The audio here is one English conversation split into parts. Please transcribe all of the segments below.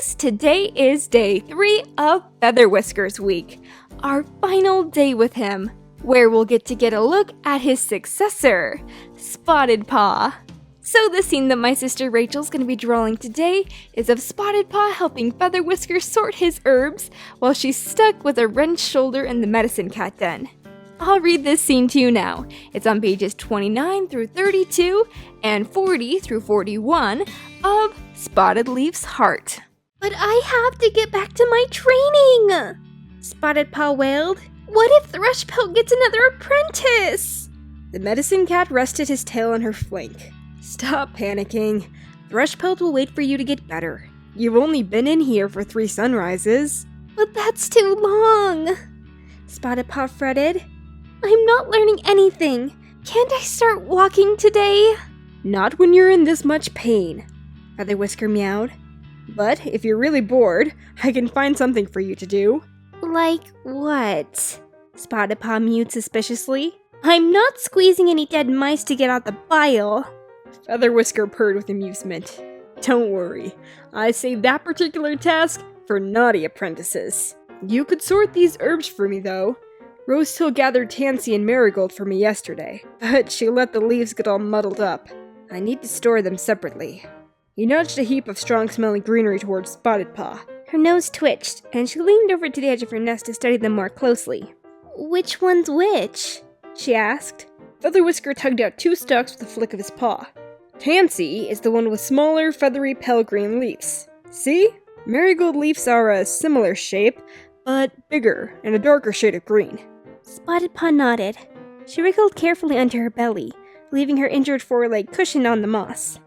kiddos! Today is day 3 of Featherwhisker's week, our final day with him, where we'll get a look at his successor, Spottedpaw. So the scene that my sister Rachel's going to be drawing today is of Spottedpaw helping Featherwhisker sort his herbs while she's stuck with a wrenched shoulder in the medicine cat den. I'll read this scene to you now. It's on pages 29 through 32 and 40 through 41 of Spotted Leaf's Heart. But I have to get back to my training! Spottedpaw wailed. What if Thrushpelt gets another apprentice? The medicine cat rested his tail on her flank. Stop panicking. Thrushpelt will wait for you to get better. You've only been in here for 3 sunrises. But that's too long! Spottedpaw fretted. I'm not learning anything. Can't I start walking today? Not when you're in this much pain, Featherwhisker meowed. But if you're really bored, I can find something for you to do. Like what? Spottedpaw mewed suspiciously. I'm not squeezing any dead mice to get out the bile. Featherwhisker purred with amusement. Don't worry, I saved that particular task for naughty apprentices. You could sort these herbs for me, though. Rosetail gathered tansy and marigold for me yesterday, but she let the leaves get all muddled up. I need to store them separately. He nudged a heap of strong-smelling greenery towards Spottedpaw. Her nose twitched, and she leaned over to the edge of her nest to study them more closely. Which one's which? She asked. Featherwhisker tugged out 2 stalks with a flick of his paw. Tansy is the one with smaller, feathery, pale green leaves. See? Marigold leaves are a similar shape, but bigger and a darker shade of green. Spottedpaw nodded. She wriggled carefully under her belly, leaving her injured foreleg cushioned on the moss.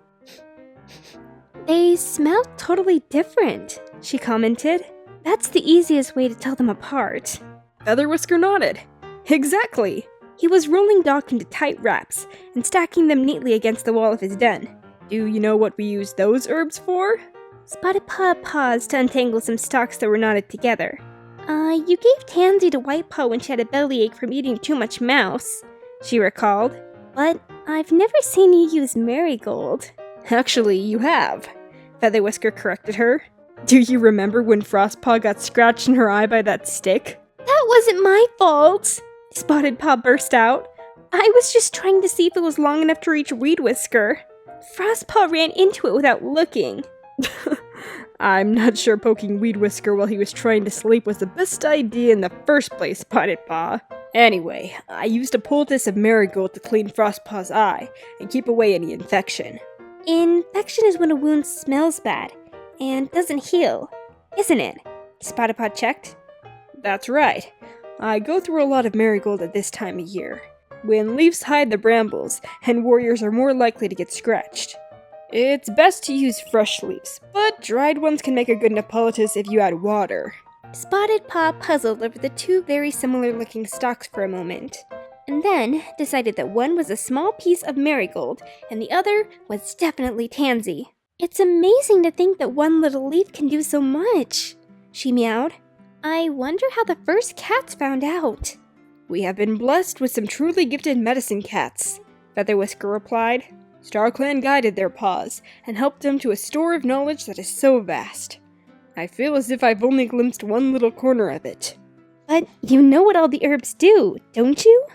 They smell totally different, she commented. That's the easiest way to tell them apart. Featherwhisker nodded. Exactly. He was rolling Doc into tight wraps and stacking them neatly against the wall of his den. Do you know what we use those herbs for? Spottedpaw paused to untangle some stalks that were knotted together. You gave Tansy to Whitepaw when she had a bellyache from eating too much mouse, she recalled. But I've never seen you use marigold. Actually, you have, Featherwhisker corrected her. Do you remember when Frostpaw got scratched in her eye by that stick? That wasn't my fault, Spottedpaw burst out. I was just trying to see if it was long enough to reach Weedwhisker. Frostpaw ran into it without looking. I'm not sure poking Weedwhisker while he was trying to sleep was the best idea in the first place, Spottedpaw. Anyway, I used a poultice of marigold to clean Frostpaw's eye and keep away any infection. Infection is when a wound smells bad and doesn't heal, isn't it? Spottedpaw checked. That's right. I go through a lot of marigold at this time of year, when leaves hide the brambles and warriors are more likely to get scratched. It's best to use fresh leaves, but dried ones can make a good enough poultice if you add water. Spottedpaw puzzled over the 2 very similar-looking stalks for a moment, and then decided that one was a small piece of marigold and the other was definitely tansy. It's amazing to think that one little leaf can do so much, she meowed. I wonder how the first cats found out. We have been blessed with some truly gifted medicine cats, Featherwhisker replied. StarClan guided their paws and helped them to a store of knowledge that is so vast. I feel as if I've only glimpsed one little corner of it. But you know what all the herbs do, don't you?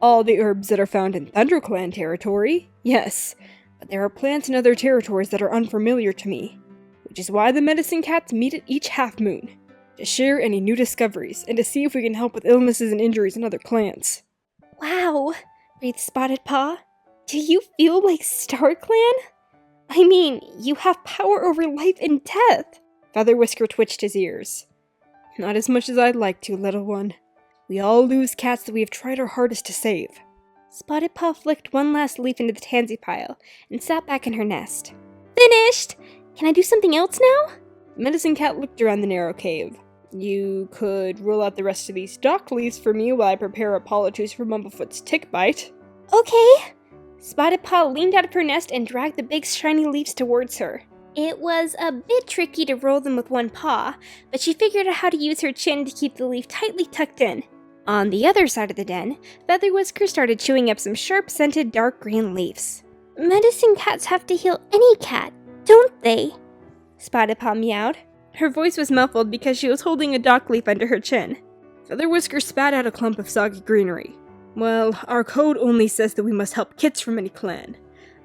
All the herbs that are found in ThunderClan territory, yes. But there are plants in other territories that are unfamiliar to me, which is why the medicine cats meet at each half-moon, to share any new discoveries and to see if we can help with illnesses and injuries in other clans. Wow, breathed Spottedpaw. Do you feel like StarClan? I mean, you have power over life and death. Featherwhisker twitched his ears. Not as much as I'd like to, little one. We all lose cats that we have tried our hardest to save. Spottedpaw flicked one last leaf into the tansy pile and sat back in her nest. Finished! Can I do something else now? The medicine cat looked around the narrow cave. You could roll out the rest of these dock leaves for me while I prepare a poultice for Mumblefoot's tick bite. Okay. Spottedpaw leaned out of her nest and dragged the big shiny leaves towards her. It was a bit tricky to roll them with one paw, but she figured out how to use her chin to keep the leaf tightly tucked in. On the other side of the den, Featherwhisker started chewing up some sharp-scented dark green leaves. Medicine cats have to heal any cat, don't they? Spottedpaw meowed. Her voice was muffled because she was holding a dock leaf under her chin. Featherwhisker spat out a clump of soggy greenery. Well, our code only says that we must help kits from any clan.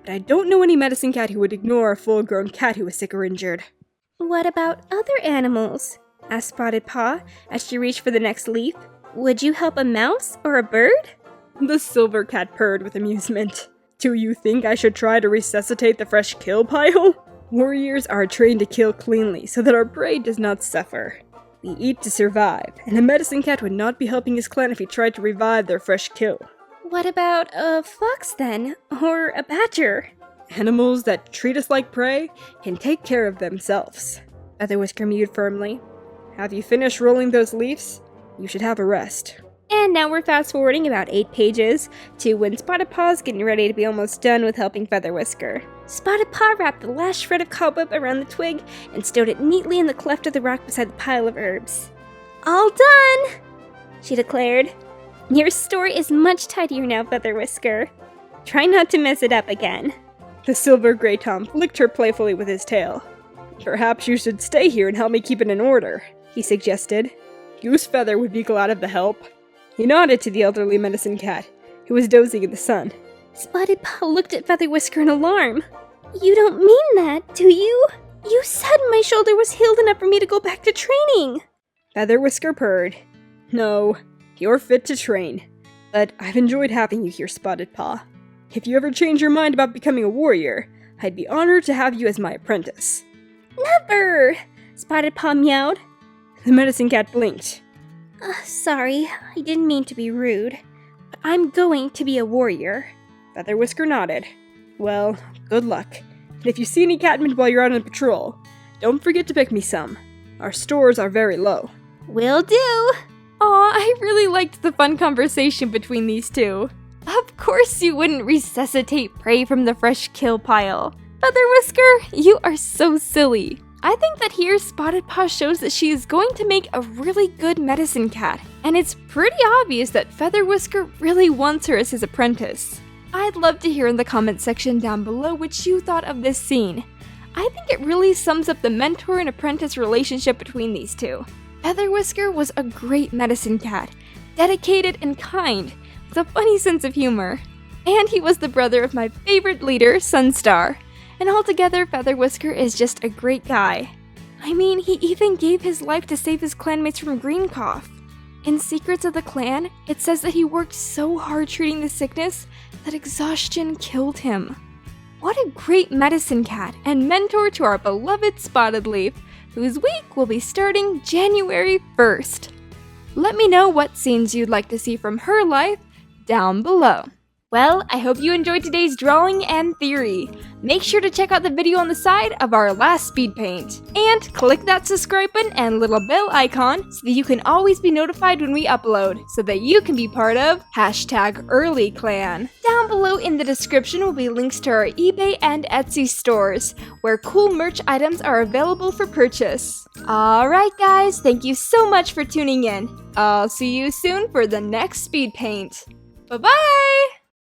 But I don't know any medicine cat who would ignore a full-grown cat who is sick or injured. What about other animals? Asked Spottedpaw as she reached for the next leaf. Would you help a mouse or a bird? The silver cat purred with amusement. Do you think I should try to resuscitate the fresh kill pile? Warriors are trained to kill cleanly so that our prey does not suffer. We eat to survive, and a medicine cat would not be helping his clan if he tried to revive their fresh kill. What about a fox then? Or a badger? Animals that treat us like prey can take care of themselves. Featherwhisker mewed firmly. Have you finished rolling those leaves? You should have a rest. And now we're fast forwarding about 8 pages to when Spottedpaw's getting ready to be almost done with helping Featherwhisker. Spottedpaw wrapped the last shred of cobweb around the twig and stowed it neatly in the cleft of the rock beside the pile of herbs. All done, she declared. Your store is much tidier now, Featherwhisker. Try not to mess it up again. The silver gray Tom flicked her playfully with his tail. Perhaps you should stay here and help me keep it in order, he suggested. Goosefeather would be glad of the help. He nodded to the elderly medicine cat, who was dozing in the sun. Spottedpaw looked at Featherwhisker in alarm. You don't mean that, do you? You said my shoulder was healed enough for me to go back to training. Featherwhisker purred. No, you're fit to train. But I've enjoyed having you here, Spottedpaw. If you ever change your mind about becoming a warrior, I'd be honored to have you as my apprentice. Never! Spottedpaw meowed. The medicine cat blinked. Sorry, I didn't mean to be rude. But I'm going to be a warrior. Featherwhisker nodded. Well, good luck. And if you see any catmen while you're out on patrol, don't forget to pick me some. Our stores are very low. Will do! Aw, I really liked the fun conversation between these two. Of course you wouldn't resuscitate prey from the fresh kill pile. Featherwhisker, you are so silly. I think that here Spottedpaw shows that she is going to make a really good medicine cat, and it's pretty obvious that Featherwhisker really wants her as his apprentice. I'd love to hear in the comment section down below what you thought of this scene. I think it really sums up the mentor and apprentice relationship between these two. Featherwhisker was a great medicine cat, dedicated and kind, with a funny sense of humor. And he was the brother of my favorite leader, Sunstar. And altogether, Featherwhisker is just a great guy. I mean, he even gave his life to save his clanmates from green cough. In Secrets of the Clan, it says that he worked so hard treating the sickness that exhaustion killed him. What a great medicine cat and mentor to our beloved Spotted Leaf, whose week will be starting January 1st. Let me know what scenes you'd like to see from her life down below. Well, I hope you enjoyed today's drawing and theory. Make sure to check out the video on the side of our last speed paint. And click that subscribe button and little bell icon so that you can always be notified when we upload, so that you can be part of #EarlyClan. Down below in the description will be links to our eBay and Etsy stores, where cool merch items are available for purchase. Alright guys, thank you so much for tuning in. I'll see you soon for the next speed paint. Bye-bye!